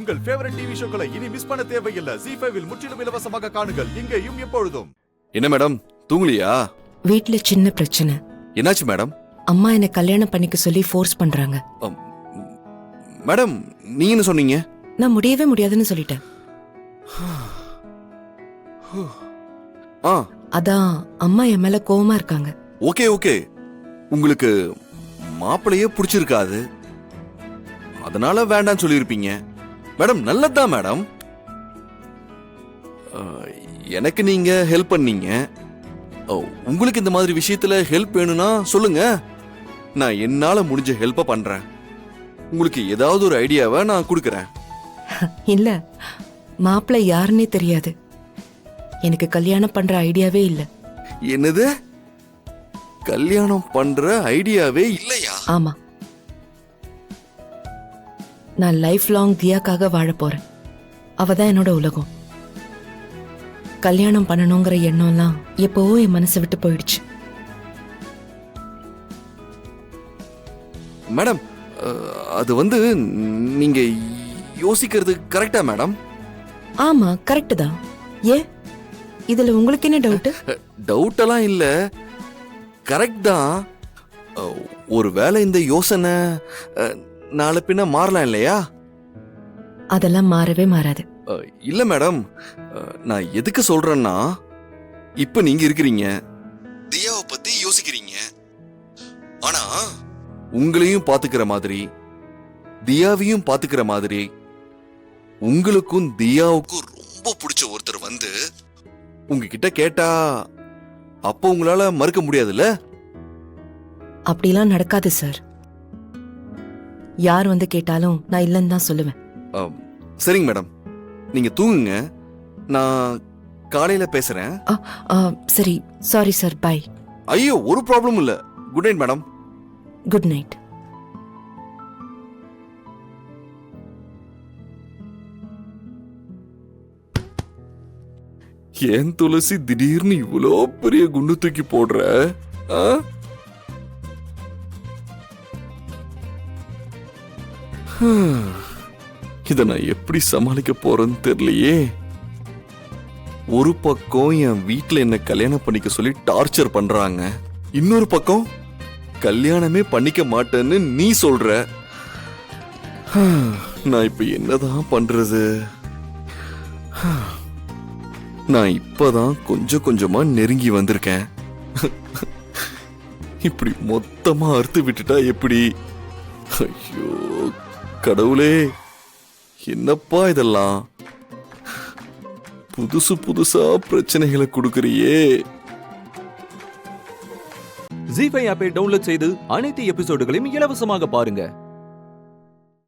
உங்கள் favourite TV ஷோக்களை இனி miss பண்ண தேவையில்லை. ZEE5 இல் முற்றிலும் இலவசமாக காணுங்கள். இங்கேயும் எப்பொழுதும். என்ன மேடம் தூங்கலையா? வீட்ல சின்ன பிரச்சனை. என்னாச்சு மேடம்? அம்மா என்ன கல்யாணம் பண்ணிக்க சொல்லி ஃபோர்ஸ் பண்றாங்க. மேடம் நீங்க என்ன சொன்னீங்க? நான் முடியவே முடியாதுன்னு சொல்லிட்டேன். அதான் அம்மா என் மேல கோவமா இருக்காங்க. ஓகே ஓகே, உங்களுக்கு மாப்பிளையே பிடிச்சிருக்காது, அதனால வேண்டான்னு சொல்லியிருப்பீங்க. மேடம் நல்லதுதான் மேடம். எனக்கு நீங்க ஹெல்ப் பண்ணீங்க. உங்களுக்கு இந்த மாதிரி விஷயத்துல ஹெல்ப் வேணும்னா சொல்லுங்க, நான் என்னால முடிஞ்ச ஹெல்ப்ப பண்றேன். உங்களுக்கு ஏதாவது ஒரு ஐடியாவை நான் கொடுக்கறேன். இல்ல, மாப்பிள்ளை யாருன்னே தெரியாது. எனக்கு கல்யாணம் பண்ற ஐடியாவே இல்ல. என்னது? கல்யாணம் பண்ற ஐடியாவே இல்லையா? ஆமா, நான் லைஃப் லாங் தியாக்காக வாழ போறேன். அவதான் என்னோட உலகம். கல்யாணம் பண்ணணுங்கிற எண்ணம்லாம் எப்பவோ என் மனசை விட்டு போயிடுச்சு. மேடம் அது வந்து நீங்க யோசிக்கிறது கரெக்டா மேடம்? ஆமா கரெக்ட் தான். ஏன் இதுல உங்களுக்கு என்ன டவுட்? டவுட் எல்லாம் இல்ல, கரெக்ட் தான். ஒருவேளை இந்த யோசனை நாளை பின்ன மாறலாம் இல்லையா? அதெல்லாம் மாறவே மாறாது. இல்ல மேடம், நான் எதுக்கு சொல்றேன்னா, இப்ப நீங்க இருக்கிறீங்க, தியாவை பத்தி யோசிக்கிறீங்க. ஆனா உங்களையும் பாத்துக்கிற மாதிரி, தியாவையும் பாத்துக்கிற மாதிரி, உங்களுக்கும் தியாவுக்கும் ரொம்ப பிடிச்ச ஒருத்தர் வந்து உங்ககிட்ட கேட்டா அப்போ உங்களால மறுக்க முடியாதுல்ல? அப்படிலாம் நடக்காது சார். யார் வந்து கேட்டாலும் நான் இல்லைன்னு தான் சொல்லுவேன். சரிங்க மேடம், நீங்க தூங்குங்க, நான் காலையில பேசுறேன். சரி, சாரி சார், பை. ஐயோ ஒரு ப்ராப்ளம் இல்ல. Good night madam. Good night. ஏன் துளசி திடீர்னு இவ்வளோ பெரிய குண்டு தூக்கி போடுற? இத நான் எப்படி சமாளிக்க போறேன்னு தெரியலையே. ஒரு பக்கம் என் வீட்டுல என்ன கல்யாணம் பண்ணிக்க சொல்லி டார்ச்சர் பண்றாங்க, இன்னொரு பக்கம் கல்யாணமே பண்ணிக்க மாட்டேன்னு நீ சொல்ற. நான் இப்ப என்னதான் பண்றது? நான் இப்பதான் கொஞ்சம் கொஞ்சமா நெருங்கி வந்திருக்கேன். இப்படி மொத்தமா அறுத்து விட்டுட்டா எப்படி? ஐயோ கடவுளே, என்னப்பா இதெல்லாம்? புதுசு புதுசா பிரச்சனைகளை கொடுக்கறியே. ZEE5 ஆப்பை டவுன்லோட் செய்து அனைத்து எபிசோடுகளையும் இலவசமாக பாருங்க.